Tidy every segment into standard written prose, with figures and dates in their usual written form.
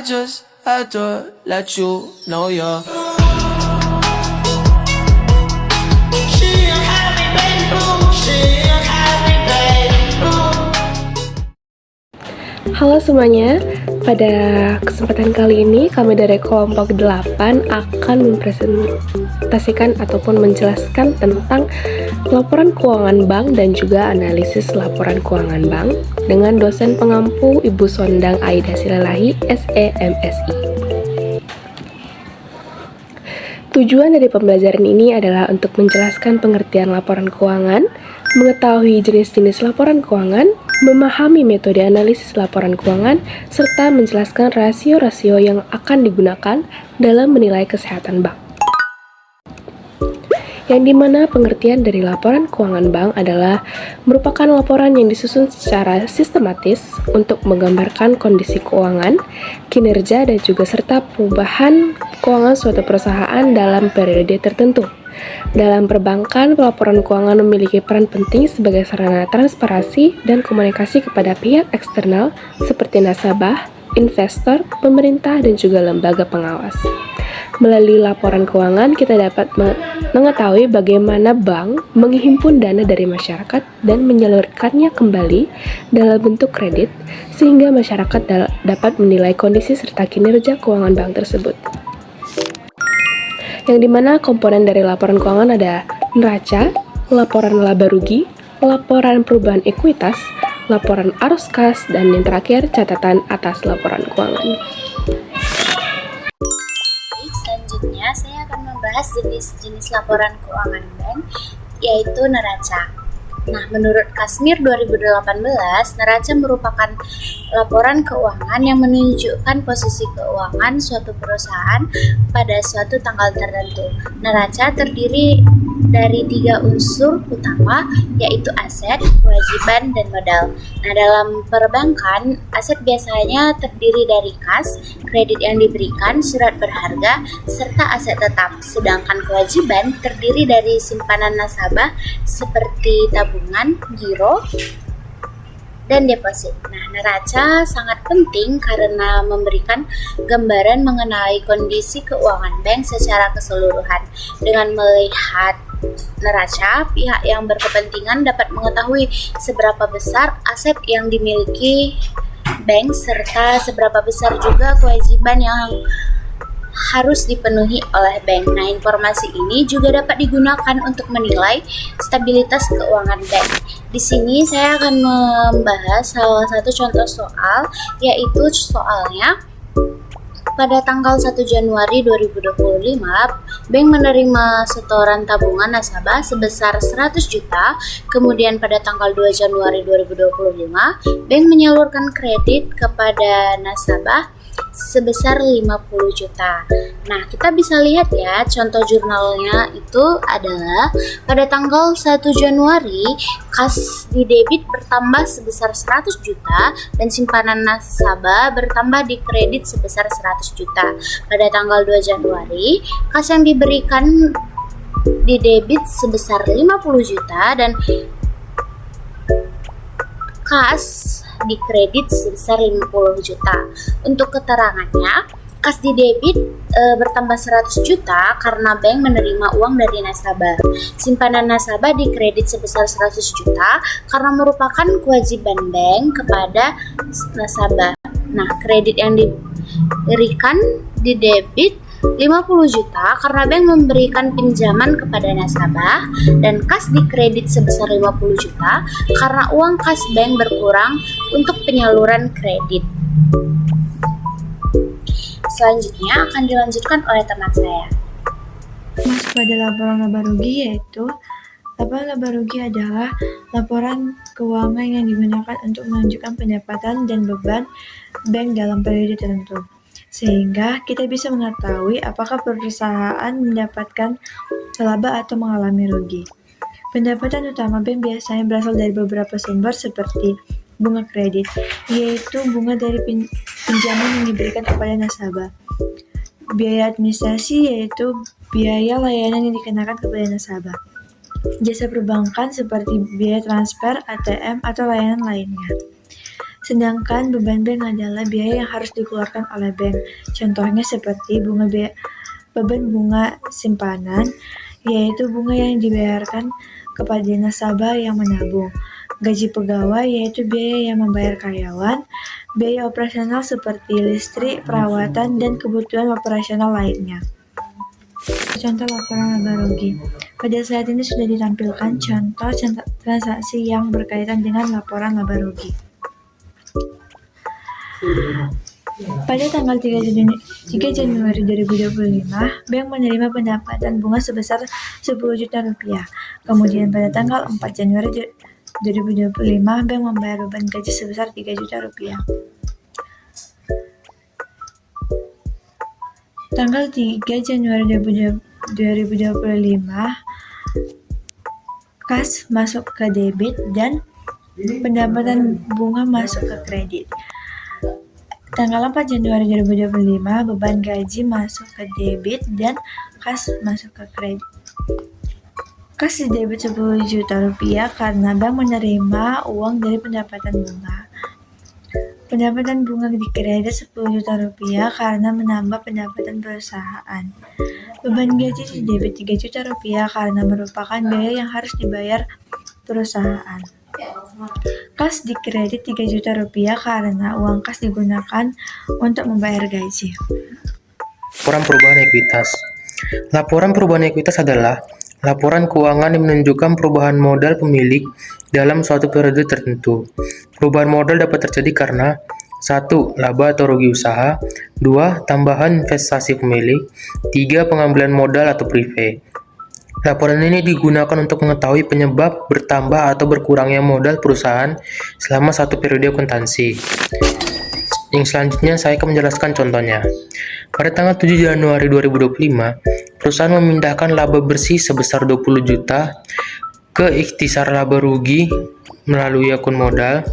just had to let you know you're. Halo semuanya, pada kesempatan kali ini kami dari kelompok 8 akan mempresentasikan ataupun menjelaskan tentang laporan keuangan bank dan juga analisis laporan keuangan bank dengan dosen pengampu Ibu Sondang Aida Silalahi, SEMSI. Tujuan dari pembelajaran ini adalah untuk menjelaskan pengertian laporan keuangan, mengetahui jenis-jenis laporan keuangan, memahami metode analisis laporan keuangan, serta menjelaskan rasio-rasio yang akan digunakan dalam menilai kesehatan bank. Yang dimana pengertian dari laporan keuangan bank adalah merupakan laporan yang disusun secara sistematis untuk menggambarkan kondisi keuangan, kinerja, dan juga serta perubahan keuangan suatu perusahaan dalam periode tertentu. Dalam perbankan, pelaporan keuangan memiliki peran penting sebagai sarana transparansi dan komunikasi kepada pihak eksternal seperti nasabah, investor, pemerintah, dan juga lembaga pengawas. Melalui laporan keuangan, kita dapat mengetahui bagaimana bank menghimpun dana dari masyarakat dan menyalurkannya kembali dalam bentuk kredit, sehingga masyarakat dapat menilai kondisi serta kinerja keuangan bank tersebut. Yang dimana komponen dari laporan keuangan ada neraca, laporan laba rugi, laporan perubahan ekuitas, laporan arus kas, dan yang terakhir catatan atas laporan keuangan. Selanjutnya saya akan membahas jenis-jenis laporan keuangan bank, yaitu neraca. Nah, menurut Kasmir 2018, neraca merupakan laporan keuangan yang menunjukkan posisi keuangan suatu perusahaan pada suatu tanggal tertentu. Neraca terdiri dari 3 unsur utama, yaitu aset, kewajiban, dan modal. Nah, dalam perbankan, aset biasanya terdiri dari kas, kredit yang diberikan, surat berharga, serta aset tetap. Sedangkan kewajiban terdiri dari simpanan nasabah seperti tabungan, giro, dan deposit. Nah, neraca sangat penting karena memberikan gambaran mengenai kondisi keuangan bank secara keseluruhan. Dengan melihat neraca, pihak yang berkepentingan dapat mengetahui seberapa besar aset yang dimiliki bank serta seberapa besar juga kewajiban yang harus dipenuhi oleh bank. Nah, informasi ini juga dapat digunakan untuk menilai stabilitas keuangan bank. Di sini saya akan membahas salah satu contoh soal, yaitu soalnya pada tanggal 1 Januari 2025, bank menerima setoran tabungan nasabah sebesar 100 juta. Kemudian pada tanggal 2 Januari 2025, bank menyalurkan kredit kepada nasabah sebesar 50 juta. Nah, kita bisa lihat ya, contoh jurnalnya itu adalah pada tanggal 1 Januari, kas di debit bertambah sebesar 100 juta dan simpanan nasabah bertambah di kredit sebesar 100 juta. Pada tanggal 2 Januari, kas yang diberikan di debit sebesar 50 juta dan kas di kredit sebesar 50 juta. Untuk keterangannya, kas di debit bertambah 100 juta karena bank menerima uang dari nasabah. Simpanan nasabah di kredit sebesar 100 juta karena merupakan kewajiban bank kepada nasabah. Nah, kredit yang diberikan di debit 50 juta karena bank memberikan pinjaman kepada nasabah, dan kas di kredit sebesar 50 juta karena uang kas bank berkurang untuk penyaluran kredit. Selanjutnya akan dilanjutkan oleh teman saya. Masuk pada laporan laba rugi, yaitu laporan laba rugi adalah laporan keuangan yang digunakan untuk menunjukkan pendapatan dan beban bank dalam periode tertentu, sehingga kita bisa mengetahui apakah perusahaan mendapatkan laba atau mengalami rugi. Pendapatan utama bank biasanya berasal dari beberapa sumber seperti bunga kredit, yaitu bunga dari pinjaman yang diberikan kepada nasabah. Biaya administrasi, yaitu biaya layanan yang dikenakan kepada nasabah. Jasa perbankan seperti biaya transfer, ATM, atau layanan lainnya. Sedangkan beban bank adalah biaya yang harus dikeluarkan oleh bank. Contohnya seperti beban bunga simpanan, yaitu bunga yang dibayarkan kepada nasabah yang menabung. Gaji pegawai, yaitu biaya yang membayar karyawan. Biaya operasional seperti listrik, perawatan, dan kebutuhan operasional lainnya. Contoh laporan laba rugi. Pada slide ini sudah ditampilkan contoh transaksi yang berkaitan dengan laporan laba rugi. Pada tanggal 3 Januari 2025, bank menerima pendapatan bunga sebesar 10 juta rupiah. Kemudian pada tanggal 4 Januari 2025, bank membayar beban gaji sebesar 3 juta rupiah. Tanggal 3 Januari 2025, kas masuk ke debit dan pendapatan bunga masuk ke kredit. Tanggal 4 Januari 2025, beban gaji masuk ke debit dan kas masuk ke kredit. Kas di debit 10 juta rupiah karena bank menerima uang dari pendapatan bunga. Pendapatan bunga di kredit 10 juta rupiah karena menambah pendapatan perusahaan. Beban gaji di debit 3 juta rupiah karena merupakan biaya yang harus dibayar perusahaan. Kas di kredit 3 juta rupiah karena uang kas digunakan untuk membayar gaji. Laporan perubahan ekuitas. Laporan perubahan ekuitas adalah laporan keuangan yang menunjukkan perubahan modal pemilik dalam suatu periode tertentu. Perubahan modal dapat terjadi karena 1. Laba atau rugi usaha, 2. Tambahan investasi pemilik, 3. Pengambilan modal atau prive. Laporan ini digunakan untuk mengetahui penyebab bertambah atau berkurangnya modal perusahaan selama satu periode akuntansi. Yang selanjutnya saya akan menjelaskan contohnya. Pada tanggal 7 Januari 2025, perusahaan memindahkan laba bersih sebesar 20 juta ke ikhtisar laba rugi melalui akun modal.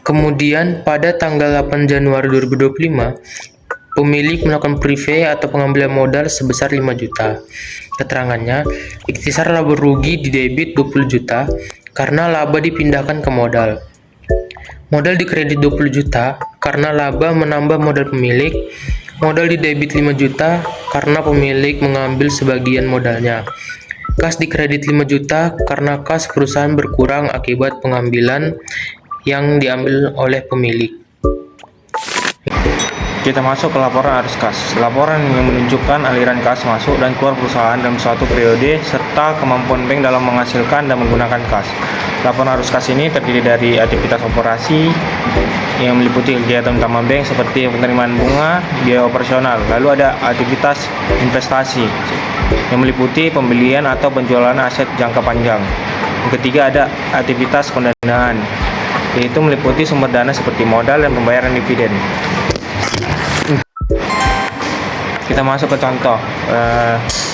Kemudian pada tanggal 8 Januari 2025, pemilik melakukan prive atau pengambilan modal sebesar 5 juta. Keterangannya, ikhtisar laba rugi di debit 20 juta karena laba dipindahkan ke modal. Modal di kredit 20 juta karena laba menambah modal pemilik. Modal di debit 5 juta karena pemilik mengambil sebagian modalnya. Kas di kredit 5 juta karena kas perusahaan berkurang akibat pengambilan yang diambil oleh pemilik. Kita masuk ke laporan arus kas. Laporan yang menunjukkan aliran kas masuk dan keluar perusahaan dalam suatu periode serta kemampuan bank dalam menghasilkan dan menggunakan kas. Laporan arus kas ini terdiri dari aktivitas operasi yang meliputi kegiatan utama bank seperti penerimaan bunga, biaya operasional. Lalu ada aktivitas investasi yang meliputi pembelian atau penjualan aset jangka panjang. Yang ketiga ada aktivitas pendanaan, yaitu meliputi sumber dana seperti modal dan pembayaran dividen. Kita masuk ke contoh.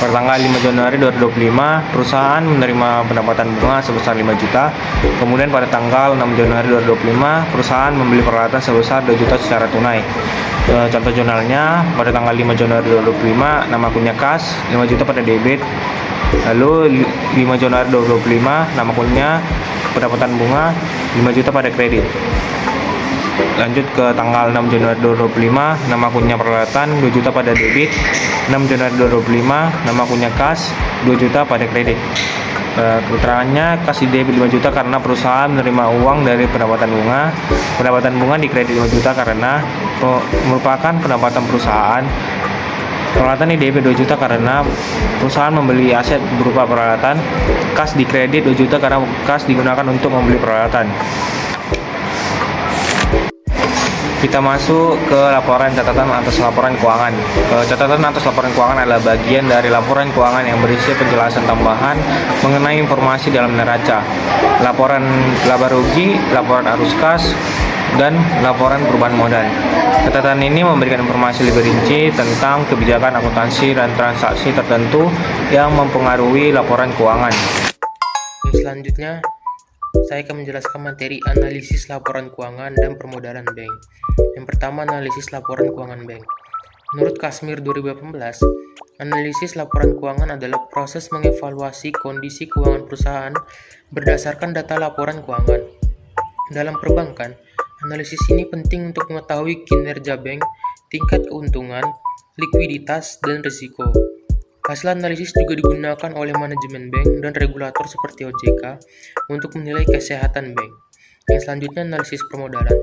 Pada tanggal 5 Januari 2025, perusahaan menerima pendapatan bunga sebesar 5 juta. Kemudian pada tanggal 6 Januari 2025, perusahaan membeli peralatan sebesar 2 juta secara tunai. Contoh jurnalnya, pada tanggal 5 Januari 2025, nama akunnya kas, 5 juta pada debit. Lalu 5 Januari 2025, nama akunnya pendapatan bunga, 5 juta pada kredit. Lanjut ke tanggal 6 Januari 2025, nama akunnya peralatan 2 juta pada debit. 6 Januari 2025, nama akunnya kas 2 juta pada kredit. Keterangannya kas di debit 5 juta karena perusahaan menerima uang dari pendapatan bunga. Pendapatan bunga di kredit 5 juta karena merupakan pendapatan perusahaan. Peralatan di debit 2 juta karena perusahaan membeli aset berupa peralatan. Kas di kredit 2 juta karena kas digunakan untuk membeli peralatan. Kita masuk ke laporan catatan atas laporan keuangan. Catatan atas laporan keuangan adalah bagian dari laporan keuangan yang berisi penjelasan tambahan mengenai informasi dalam neraca, laporan laba rugi, laporan arus kas, dan laporan perubahan modal. Catatan ini memberikan informasi lebih rinci tentang kebijakan akuntansi dan transaksi tertentu yang mempengaruhi laporan keuangan. Yang selanjutnya, saya akan menjelaskan materi analisis laporan keuangan dan permodalan bank. Yang pertama, analisis laporan keuangan bank. Menurut Kasmir 2018, analisis laporan keuangan adalah proses mengevaluasi kondisi keuangan perusahaan berdasarkan data laporan keuangan. Dalam perbankan, Analisis ini penting untuk mengetahui kinerja bank, tingkat keuntungan, likuiditas, dan risiko. Hasil analisis juga digunakan oleh manajemen bank dan regulator seperti OJK untuk menilai kesehatan bank. Yang selanjutnya analisis permodalan.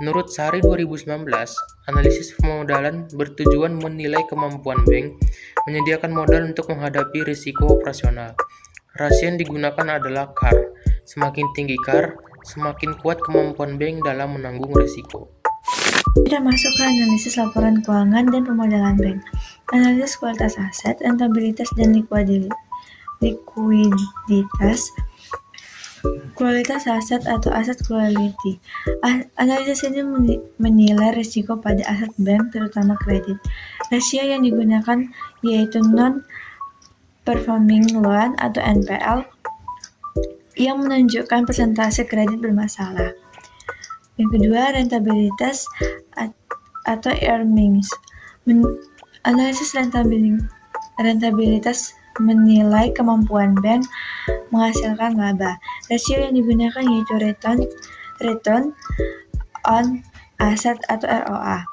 Menurut Sari 2019, analisis permodalan bertujuan menilai kemampuan bank menyediakan modal untuk menghadapi risiko operasional. Rasio yang digunakan adalah CAR. Semakin tinggi CAR, semakin kuat kemampuan bank dalam menanggung risiko. Kita masuk ke analisis laporan keuangan dan pemodalan bank. Analisis kualitas aset, rentabilitas, dan likuiditas. Kualitas aset atau asset quality. Analisis ini menilai risiko pada aset bank, terutama kredit. Rasio yang digunakan yaitu non-performing loan atau NPL yang menunjukkan persentase kredit bermasalah. Yang kedua, rentabilitas atau earnings. Analisis rentabilitas menilai kemampuan bank menghasilkan laba. Rasio yang digunakan yaitu return on asset atau ROA.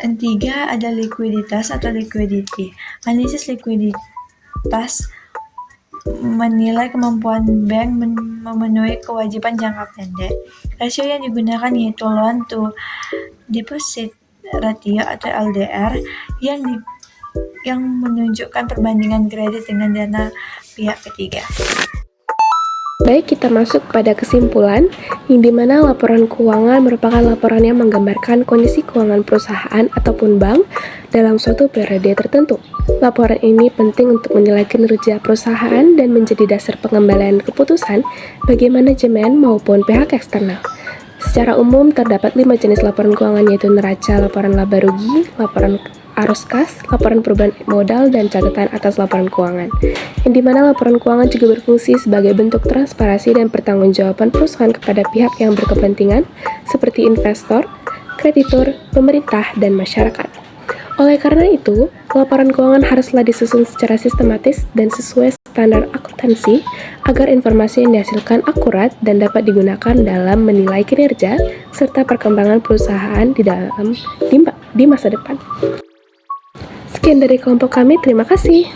Yang tiga, ada likuiditas atau liquidity. Analisis likuiditas menilai kemampuan bank memenuhi kewajiban jangka pendek. Rasio yang digunakan yaitu loan to deposit ratio atau LDR yang menunjukkan perbandingan kredit dengan dana pihak ketiga. Baik, kita masuk pada kesimpulan, yang dimana laporan keuangan merupakan laporan yang menggambarkan kondisi keuangan perusahaan ataupun bank dalam suatu periode tertentu. Laporan ini penting untuk menilai kinerja perusahaan dan menjadi dasar pengembalian keputusan bagi manajemen maupun pihak eksternal. Secara umum, terdapat 5 jenis laporan keuangan yaitu neraca, laporan laba rugi, laporan arus kas, laporan perubahan modal, dan catatan atas laporan keuangan. Yang dimana laporan keuangan juga berfungsi sebagai bentuk transparansi dan pertanggungjawaban perusahaan kepada pihak yang berkepentingan seperti investor, kreditur, pemerintah, dan masyarakat. Oleh karena itu, laporan keuangan haruslah disusun secara sistematis dan sesuai standar akuntansi agar informasi yang dihasilkan akurat dan dapat digunakan dalam menilai kinerja serta perkembangan perusahaan di masa depan. Sekian dari kelompok kami, terima kasih.